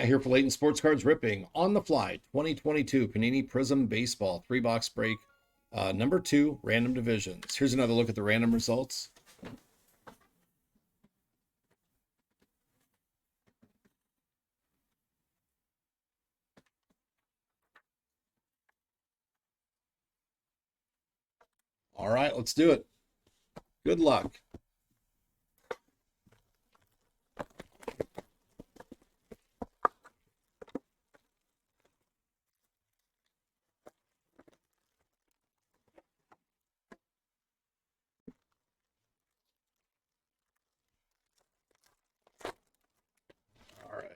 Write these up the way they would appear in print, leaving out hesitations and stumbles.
Here for Leighton Sports Cards Ripping on the Fly 2022 Panini Prizm Baseball 3-box break, number 2, random divisions. Here's another look at the random results. All right, let's do it. Good luck. All right.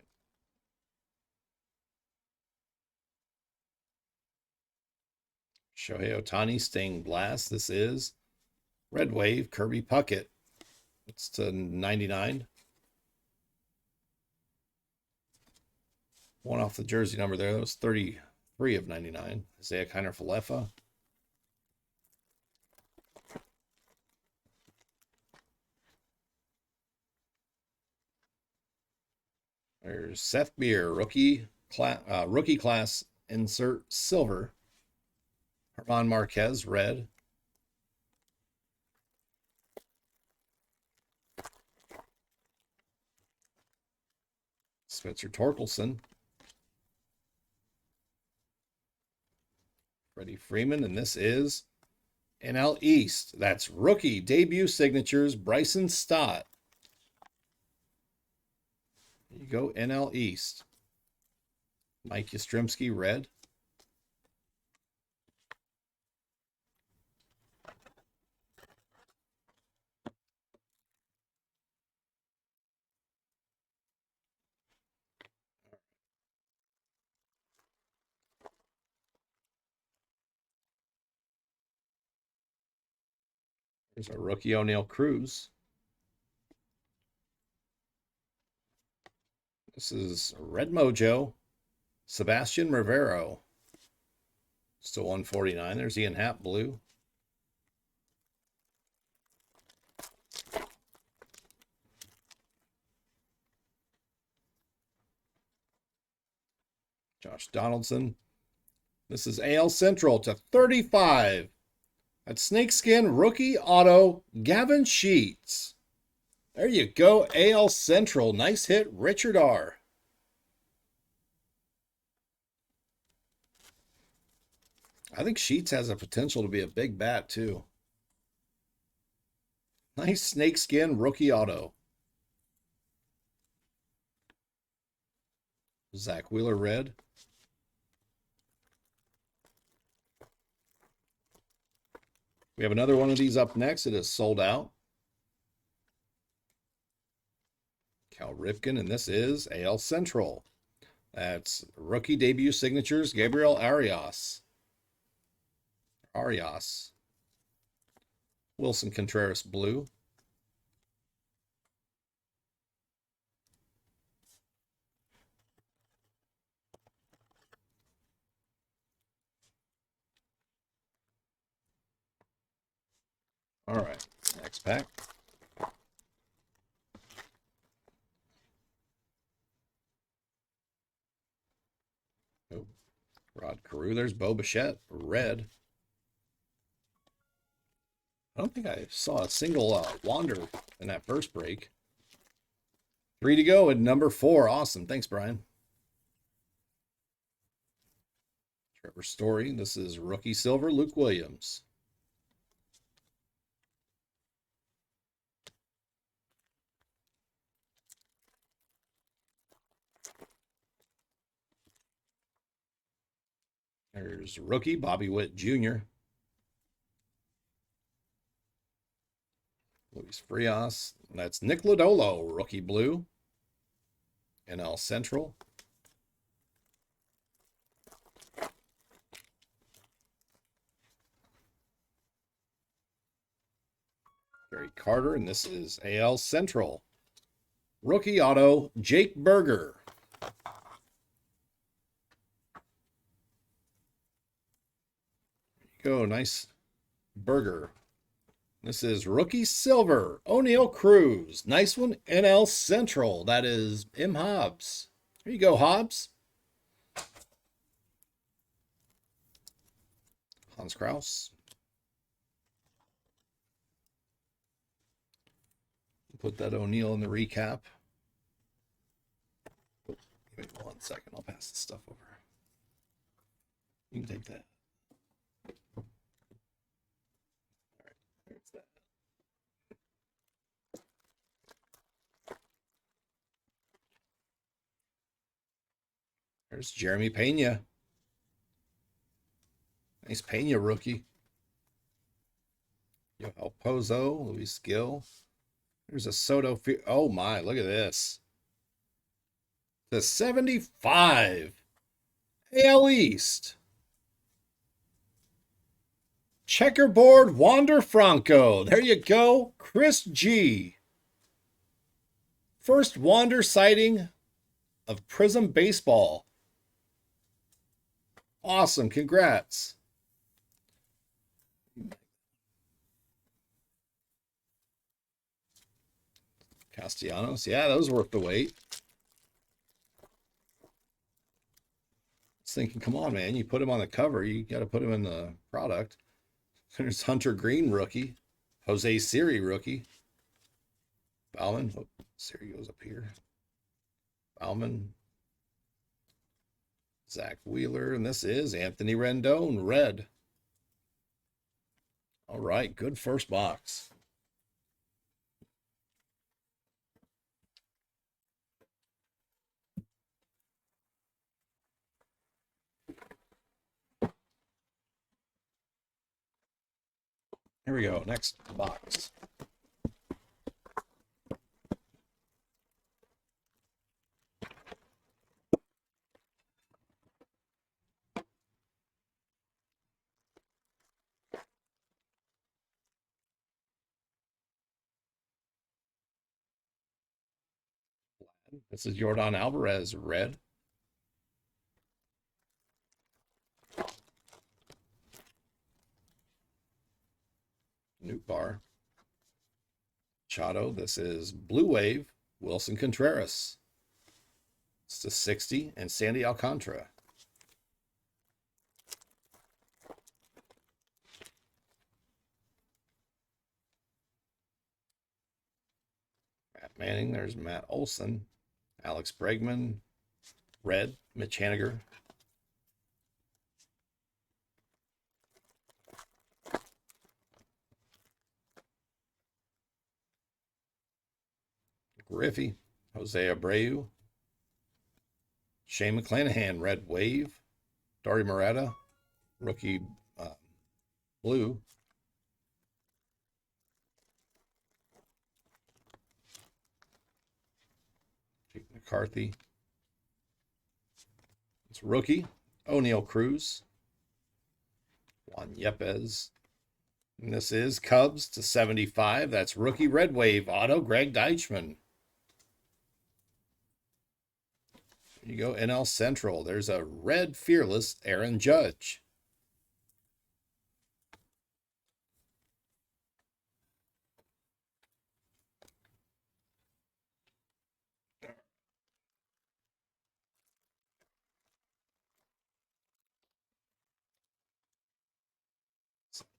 Shohei Ohtani, Sting Blast. This is Red Wave, Kirby Puckett. It's to 99. One off the jersey number there. That was 33 of 99. Isaiah Kiner-Falefa. There's Seth Beer, rookie class, insert silver. Herman Marquez, red. Spencer Torkelson. Freddie Freeman, and this is NL East. That's rookie debut signatures, Bryson Stott. There you go, NL East. Mike Yastrzemski, red. There's a rookie O'Neill Cruz. This is Red Mojo, Sebastian Rivero. Still 149. There's Ian Happ, blue. Josh Donaldson. This is AL Central to 35. That's Snakeskin rookie auto, Gavin Sheets. There you go, AL Central. Nice hit, Richard R. I think Sheets has a potential to be a big bat, too. Nice snakeskin rookie auto. Zach Wheeler, red. We have another one of these up next. It is sold out. Cal Ripken, and this is AL Central. That's rookie debut signatures, Gabriel Arias. Wilson Contreras, blue. All right, next pack. Oh, Rod Carew. There's Bo Bichette, red. I don't think I saw a single wander in that first break. 3 to go and number 4. Awesome. Thanks, Brian. Trevor Story. This is rookie silver, Luke Williams. There's rookie Bobby Witt Jr. Luis Frias. That's Nick Lodolo, rookie blue. NL Central. Gary Carter, and this is AL Central. Rookie auto, Jake Berger. There you go, nice Berger. This is rookie silver, O'Neill Cruz. Nice one, NL Central. That is M. Hobbs. Here you go, Hobbs. Hans Kraus. Put that O'Neal in the recap. Give me 1 second. I'll pass this stuff over. You can take that. All right, there's that. There's Jeremy Pena. Nice Pena rookie. El Pozo, Luis Gill. There's a Soto. Oh my, look at this. The 75. AL East. Checkerboard Wander Franco. There you go. Chris G. First Wander sighting of Prizm Baseball. Awesome. Congrats. Castellanos. Yeah, those worth the wait. I was thinking, come on, man. You put him on the cover. You got to put him in the product. There's Hunter Green rookie. Jose Siri rookie. Bauman. Oh, Siri goes up here. Bauman. Zach Wheeler. And this is Anthony Rendon, red. All right, good first box. Here we go, next box. This is Jordan Alvarez, red. Newt Bar. Chado, this is Blue Wave, Wilson Contreras. It's the 60, and Sandy Alcantara. Matt Manning, there's Matt Olson. Alex Bregman, red. Mitch Haniger. Griffey, Jose Abreu. Shane McClanahan, red wave. Dauri Moreta, rookie blue. Jake McCarthy. It's rookie. O'Neal Cruz. Juan Yepes. And this is Cubs to 75. That's rookie red wave auto, Greg Deichmann. You go NL Central. There's a red fearless Aaron Judge.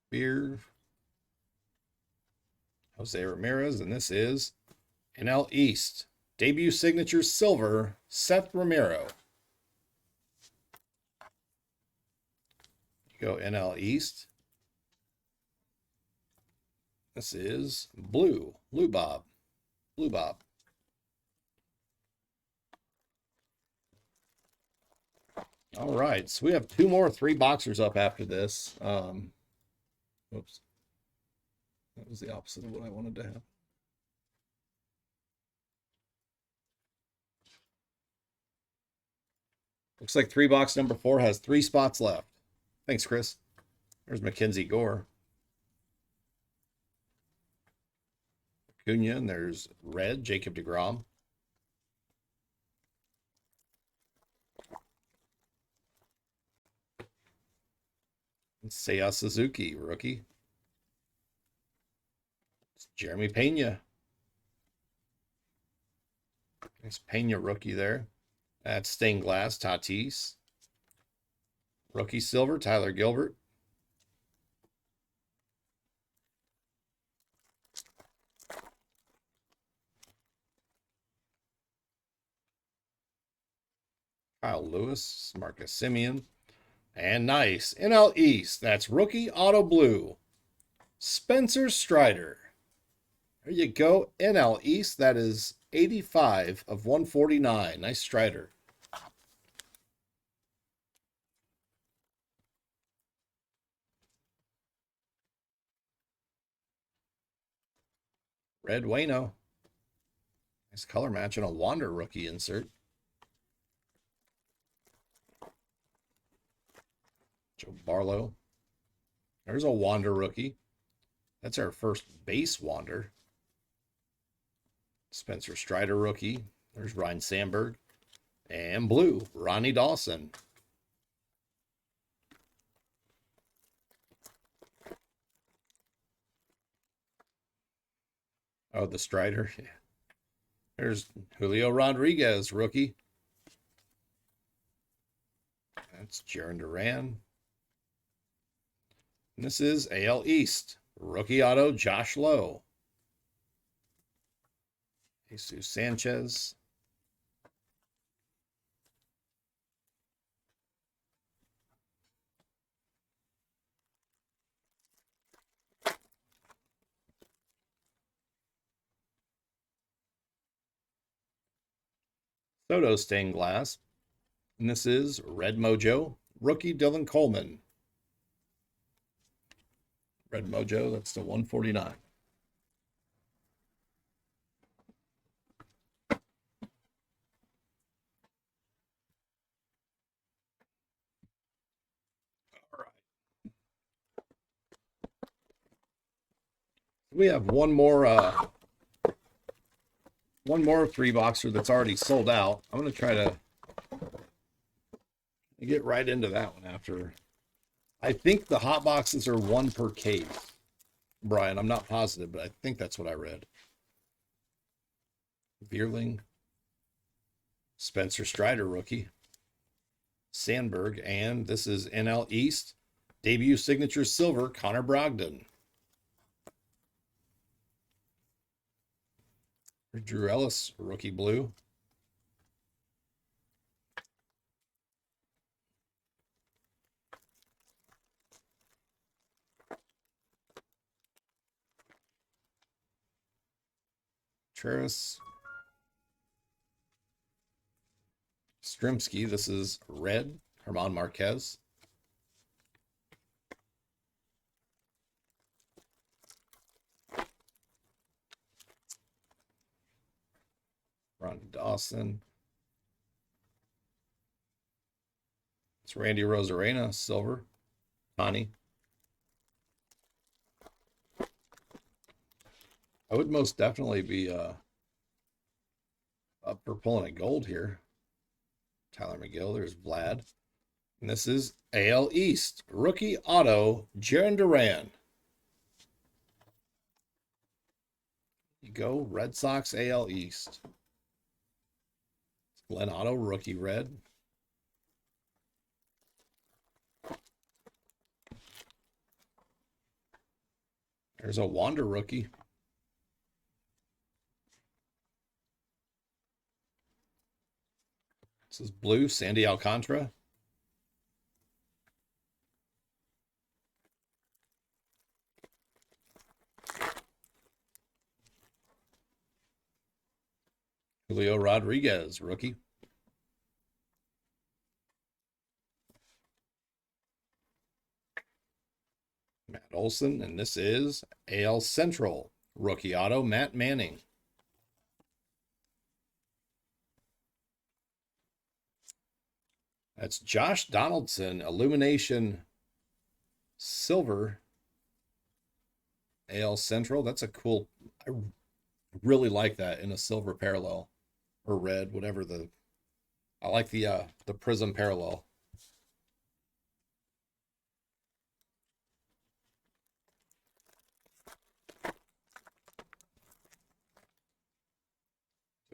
Beer. Jose Ramirez, and this is NL East. Debut signature silver, Seth Romero. You go NL East. This is blue, Blue Bob. Blue Bob. All right, so we have two more 3-boxers up after this. Whoops. That was the opposite of what I wanted to have. Looks like 3-box number 4 has 3 spots left. Thanks, Chris. There's Mackenzie Gore. Acuna, and there's red, Jacob deGrom. And Seiya Suzuki, rookie. It's Jeremy Pena. Nice Pena rookie there. That's stained glass, Tatis. Rookie silver, Tyler Gilbert. Kyle Lewis, Marcus Simeon. And nice. NL East. That's rookie auto blue. Spencer Strider. There you go. NL East. That is 85 of 149. Nice Strider. Red Wayno. Nice color match and a Wander rookie insert. Joe Barlow. There's a Wander rookie. That's our first base Wander. Spencer Strider rookie. There's Ryan Sandberg. And blue, Ronnie Dawson. Oh, the Strider. Yeah. There's Julio Rodriguez, rookie. That's Jaron Duran. And this is AL East. Rookie auto, Josh Lowe. Jesus Sanchez. Soto stained glass. And this is Red Mojo. Rookie Dylan Coleman. Red Mojo, that's the 149. All right. We have one more three boxer that's already sold out. I'm going to try to get right into that one after. I think the hot boxes are one per case, Brian. I'm not positive, but I think that's what I read. Veerling, Spencer Strider rookie, Sandberg, and this is NL East. Debut signature silver, Connor Brogdon. Drew Ellis, rookie blue. Travis. Strimsky, this is red, Herman Marquez. Ron Dawson. It's Randy Rosarena, silver. Connie. I would most definitely be up for pulling a gold here. Tyler McGill, there's Vlad. And this is AL East. Rookie auto, Jaron Duran. You go, Red Sox AL East. Glenn Otto, rookie red. There's a Wander rookie. This is blue, Sandy Alcantara. Julio Rodriguez, rookie. Matt Olson, and this is AL Central. Rookie auto, Matt Manning. That's Josh Donaldson, Illumination Silver. AL Central. That's a cool, I really like that in a silver parallel. Or red, whatever the, I like the Prizm parallel.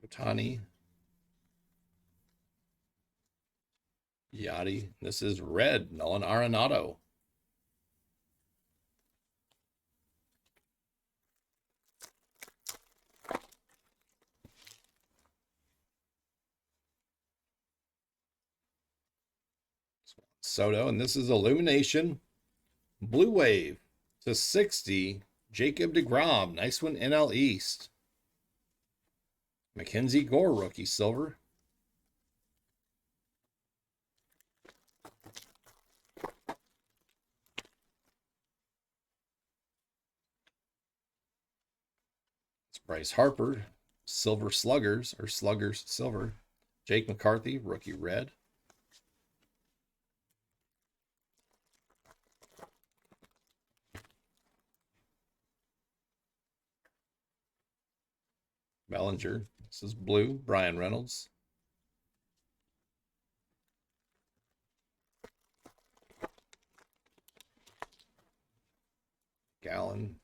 Otani. Yachty. This is red. Nolan Arenado. Soto, and this is Illumination. Blue Wave to 60. Jacob deGrom. Nice one, NL East. Mackenzie Gore, rookie silver. It's Bryce Harper, silver sluggers, or sluggers silver. Jake McCarthy, rookie red. Bellinger. This is blue. Brian Reynolds. Gallon.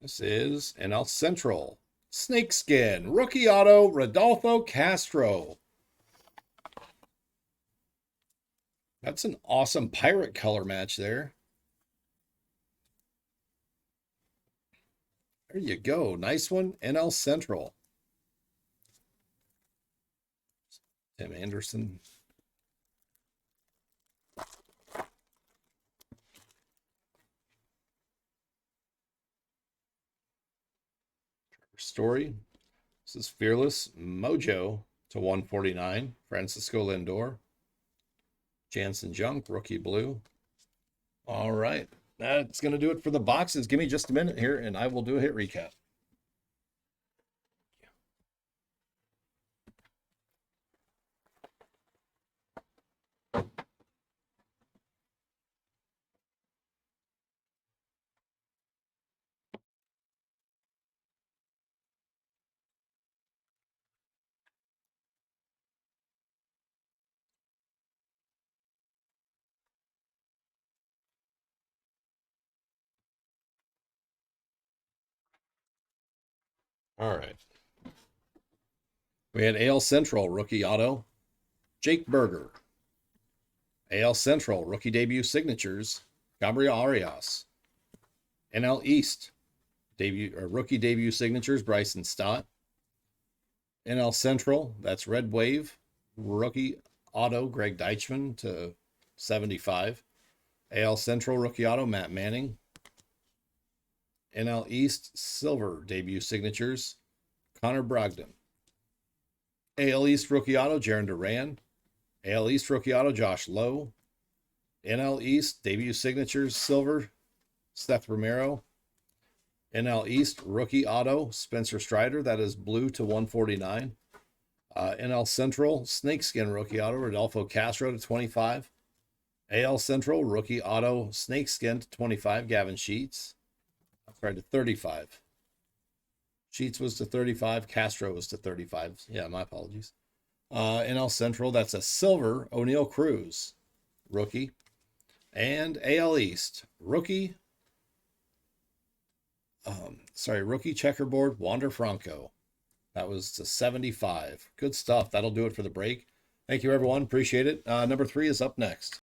This is NL Central. Snakeskin. Rookie auto. Rodolfo Castro. That's an awesome pirate color match there. There you go. Nice one. NL Central. Tim Anderson. Story. This is Fearless Mojo to 149. Francisco Lindor. Jansen Junk, rookie blue. All right. That's going to do it for the boxes. Give me just a minute here, and I will do a hit recap. All right. We had AL Central rookie auto, Jake Berger. AL Central rookie debut signatures, Gabriel Arias. NL East rookie debut signatures, Bryson Stott. NL Central, that's Red Wave rookie auto, Greg Deichmann to 75. AL Central rookie auto, Matt Manning. NL East silver debut signatures, Connor Brogdon. AL East rookie auto, Jarren Duran. AL East rookie auto, Josh Lowe. NL East debut signatures, silver, Seth Romero. NL East rookie auto, Spencer Strider. That is blue to 149. NL Central snakeskin rookie auto, Rodolfo Castro to 25. AL Central rookie auto, snakeskin to 25, Gavin Sheets. I'm sorry, to 35. Sheets was to 35. Castro was to 35. Yeah, my apologies. NL Central, that's a silver O'Neal Cruz rookie. And AL East rookie. Rookie checkerboard, Wander Franco. That was to 75. Good stuff. That'll do it for the break. Thank you, everyone. Appreciate it. Number 3 is up next.